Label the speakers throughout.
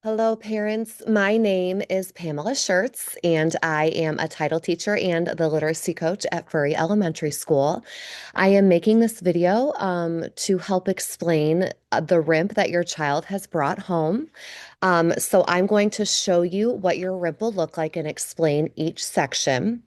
Speaker 1: Hello, parents. My name is Pamela Schertz, and I am a title teacher and the literacy coach at Furry Elementary School. I am making this video to help explain the RIMP that your child has brought home. So I'm going to show you what your RIMP will look like and explain each section.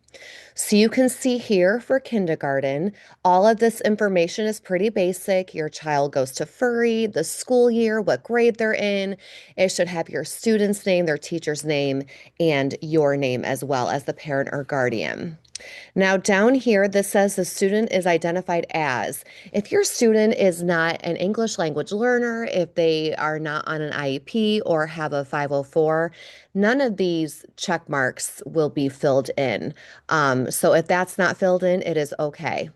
Speaker 1: So you can see here for kindergarten, all of this information is pretty basic. Your child goes to Furry, the school year, what grade they're in. It should have your student's name, their teacher's name, and your name as well as the parent or guardian. Now, down here, this says the student is identified as. If your student is not an English language learner, if they are not on an IEP or have a 504, none of these check marks will be filled in. So if that's not filled in, it is okay.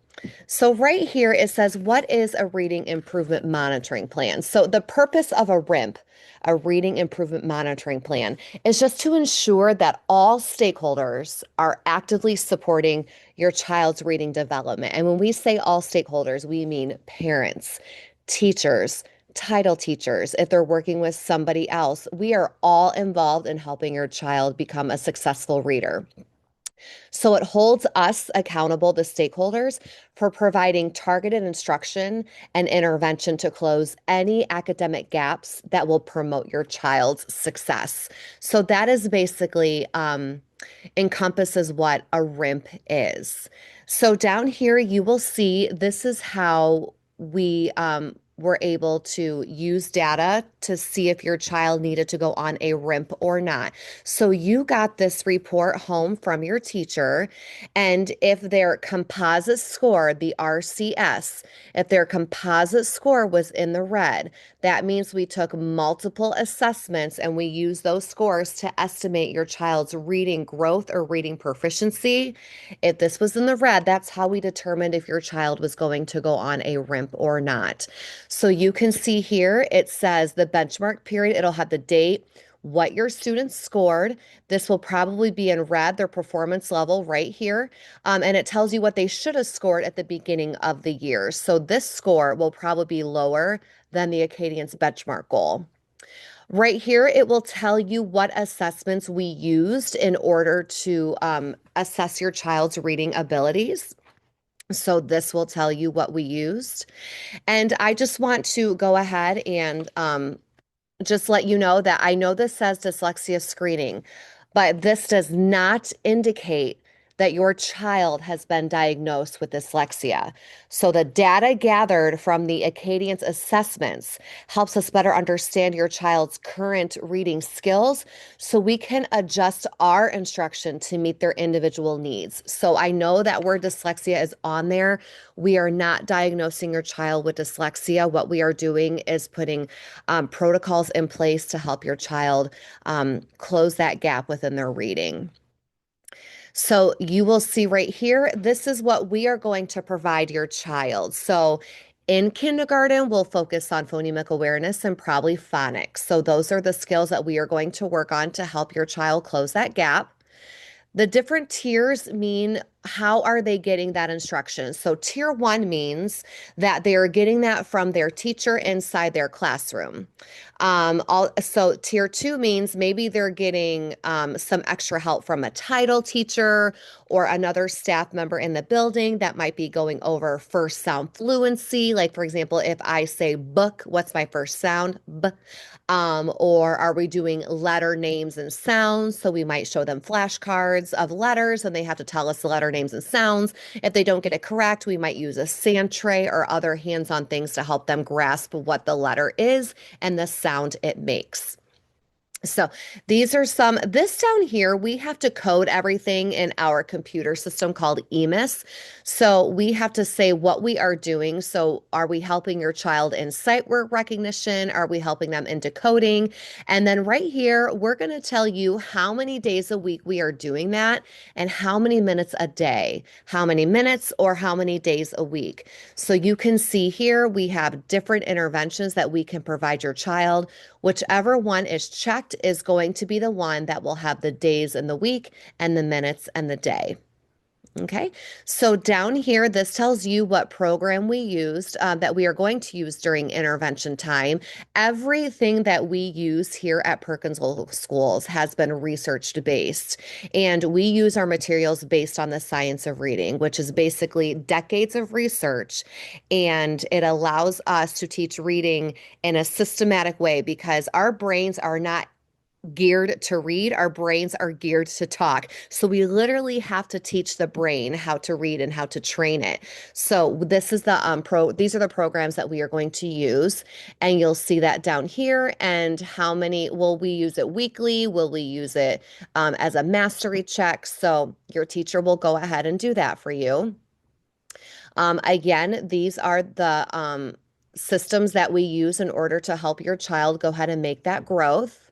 Speaker 1: So right here it says, what is a reading improvement monitoring plan? So the purpose of a RIMP, a reading improvement monitoring plan, is just to ensure that all stakeholders are actively supporting your child's reading development. And when we say all stakeholders, we mean parents, teachers, title teachers. If they're working with somebody else, we are all involved in helping your child become a successful reader. So it holds us accountable, the stakeholders, for providing targeted instruction and intervention to close any academic gaps that will promote your child's success. So that is basically encompasses what a RIMP is. So down here, you will see this is how we were able to use data to see if your child needed to go on a RIMP or not. So you got this report home from your teacher, and if their composite score, the RCS, if their composite score was in the red, that means we took multiple assessments and we used those scores to estimate your child's reading growth or reading proficiency. If this was in the red, that's how we determined if your child was going to go on a RIMP or not. So you can see here, it says the benchmark period, it'll have the date, what your students scored. This will probably be in red, their performance level right here. And it tells you what they should have scored at the beginning of the year. So this score will probably be lower than the Acadian's benchmark goal. Right here, it will tell you what assessments we used in order to assess your child's reading abilities. So this will tell you what we used. And I just want to go ahead and just let you know that I know this says dyslexia screening, but this does not indicate that your child has been diagnosed with dyslexia. So the data gathered from the Acadian's assessments helps us better understand your child's current reading skills so we can adjust our instruction to meet their individual needs. So I know that word dyslexia is on there. We are not diagnosing your child with dyslexia. What we are doing is putting protocols in place to help your child close that gap within their reading. So you will see right here, this is what we are going to provide your child. So in kindergarten, we'll focus on phonemic awareness and probably phonics. So those are the skills that we are going to work on to help your child close that gap. The different tiers mean how are they getting that instruction? So tier one means that they are getting that from their teacher inside their classroom. So tier two means maybe they're getting some extra help from a title teacher or another staff member in the building that might be going over first sound fluency. Like, for example, if I say book, what's my first sound? B. Or are we doing letter names and sounds? So we might show them flashcards of letters and they have to tell us the letter names and sounds. If they don't get it correct, we might use a sand tray or other hands-on things to help them grasp what the letter is and the sound it makes. So these are this down here, we have to code everything in our computer system called EMIS. So we have to say what we are doing. So are we helping your child in sight word recognition? Are we helping them in decoding? And then right here, we're going to tell you how many days a week we are doing that and how many minutes a day, how many minutes or how many days a week. So you can see here, we have different interventions that we can provide your child. Whichever one is checked is going to be the one that will have the days in the week and the minutes and the day. Okay, so down here, this tells you what program we used that we are going to use during intervention time. Everything that we use here at Perkins Local Schools has been research based, and we use our materials based on the science of reading, which is basically decades of research, and it allows us to teach reading in a systematic way because our brains are not geared to read, our brains are geared to talk. So we literally have to teach the brain how to read and how to train it. So this is the these are the programs that we are going to use. And you'll see that down here. And how many will we use it weekly? Will we use it as a mastery check? So your teacher will go ahead and do that for you. Again, these are the systems that we use in order to help your child go ahead and make that growth.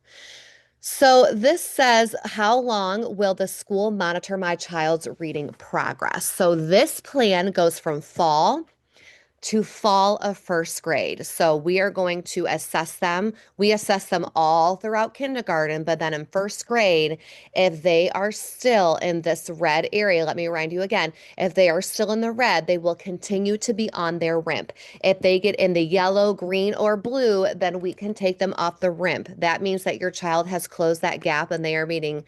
Speaker 1: So this says, how long will the school monitor my child's reading progress? So this plan goes from fall to fall of first grade. So we are going to assess them. We assess them all throughout kindergarten, but then in first grade, if they are still in this red area, let me remind you again, if they are still in the red, they will continue to be on their RIMP. If they get in the yellow, green, or blue, then we can take them off the RIMP. That means that your child has closed that gap and they are meeting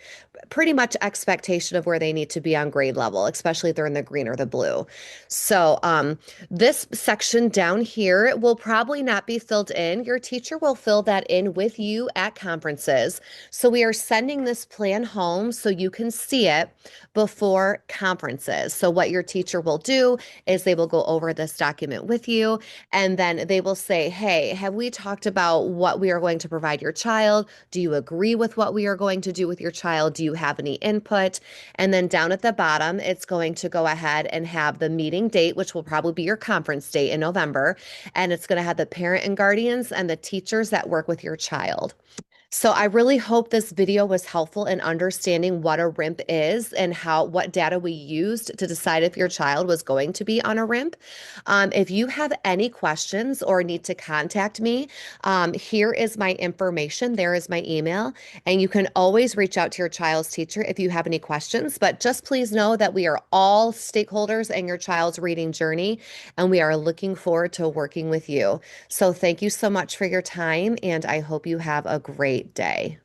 Speaker 1: pretty much expectation of where they need to be on grade level, especially if they're in the green or the blue. So, this section down here will probably not be filled in. Your teacher will fill that in with you at conferences. So we are sending this plan home so you can see it before conferences. So what your teacher will do is they will go over this document with you, and then they will say, hey, have we talked about what we are going to provide your child? Do you agree with what we are going to do with your child? Do you have any input? And then down at the bottom, it's going to go ahead and have the meeting date, which will probably be your conference date in November. And it's going to have the parent and guardians and the teachers that work with your child. So I really hope this video was helpful in understanding what a RIMP is and what data we used to decide if your child was going to be on a RIMP. If you have any questions or need to contact me, here is my information. There is my email, and you can always reach out to your child's teacher if you have any questions. But just please know that we are all stakeholders in your child's reading journey, and we are looking forward to working with you. So thank you so much for your time, and I hope you have a great day.